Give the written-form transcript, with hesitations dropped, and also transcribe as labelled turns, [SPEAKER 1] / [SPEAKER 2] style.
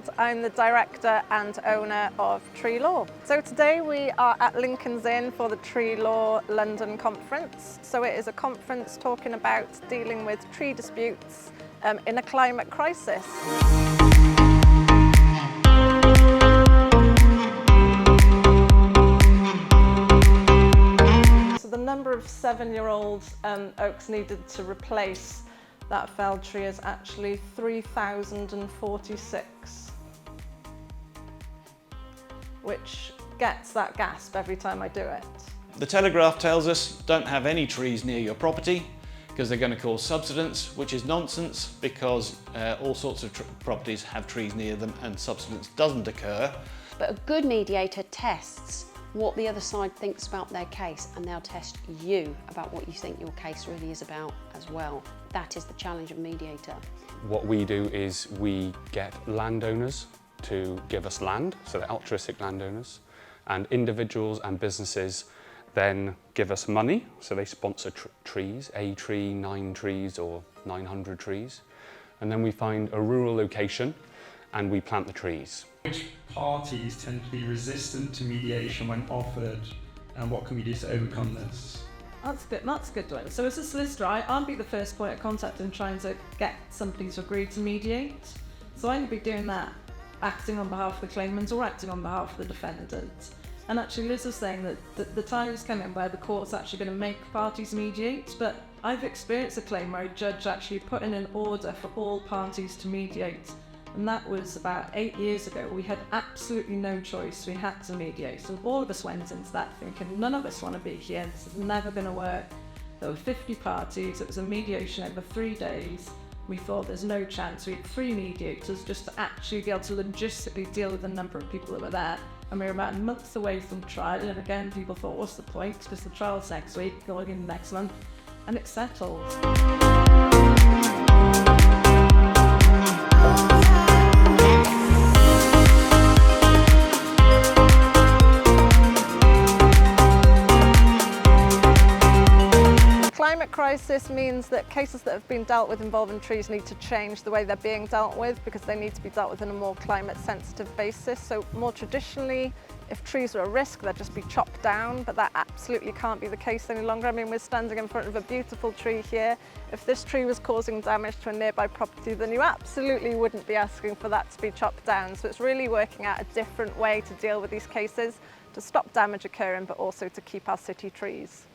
[SPEAKER 1] Ward. I'm the director and owner of Tree Law. So today we are at Lincoln's Inn for the Tree Law London conference. So it is a conference talking about dealing with tree disputes in a climate crisis. So the number of 7-year-old oaks needed to replace that felled tree is actually 3,046, which gets that gasp every time I do it.
[SPEAKER 2] The Telegraph tells us don't have any trees near your property because they're going to cause subsidence, which is nonsense because all sorts of properties have trees near them and subsidence doesn't occur.
[SPEAKER 3] But a good mediator tests what the other side thinks about their case, and they'll test you about what you think your case really is about as well. That is the challenge of a mediator.
[SPEAKER 4] What we do is we get landowners to give us land, so they're altruistic landowners, and individuals and businesses then give us money, so they sponsor trees, a tree, 9 trees or 900 trees, and then we find a rural location and we plant the trees.
[SPEAKER 5] Which parties tend to be resistant to mediation when offered, and what can we do to overcome this?
[SPEAKER 1] That's a good one. So as a solicitor, I'll be the first point of contact in trying to get somebody to agree to mediate. So I'm going to be doing that, acting on behalf of the claimant or acting on behalf of the defendant. And actually Liz was saying that the time is coming where the court's actually going to make parties mediate, but I've experienced a claim where a judge actually put in an order for all parties to mediate. And that was about 8 years ago. We had absolutely no choice. We had to mediate. So all of us went into that thinking, none of us want to be here. This has never going to work. There were 50 parties. It was a mediation over 3 days. We thought there's no chance. We had 3 mediators just to actually be able to logistically deal with the number of people that were there. And we were about months away from trial. And again, people thought, what's the point? Because the trial's next week, going in next month. And it's settled. Climate crisis means that cases that have been dealt with involving trees need to change the way they're being dealt with because they need to be dealt with in a more climate sensitive basis. So more traditionally, if trees are a risk, they'd just be chopped down, but that absolutely can't be the case any longer. I mean, we're standing in front of a beautiful tree here. If this tree was causing damage to a nearby property, then you absolutely wouldn't be asking for that to be chopped down. So it's really working out a different way to deal with these cases, to stop damage occurring, but also to keep our city trees.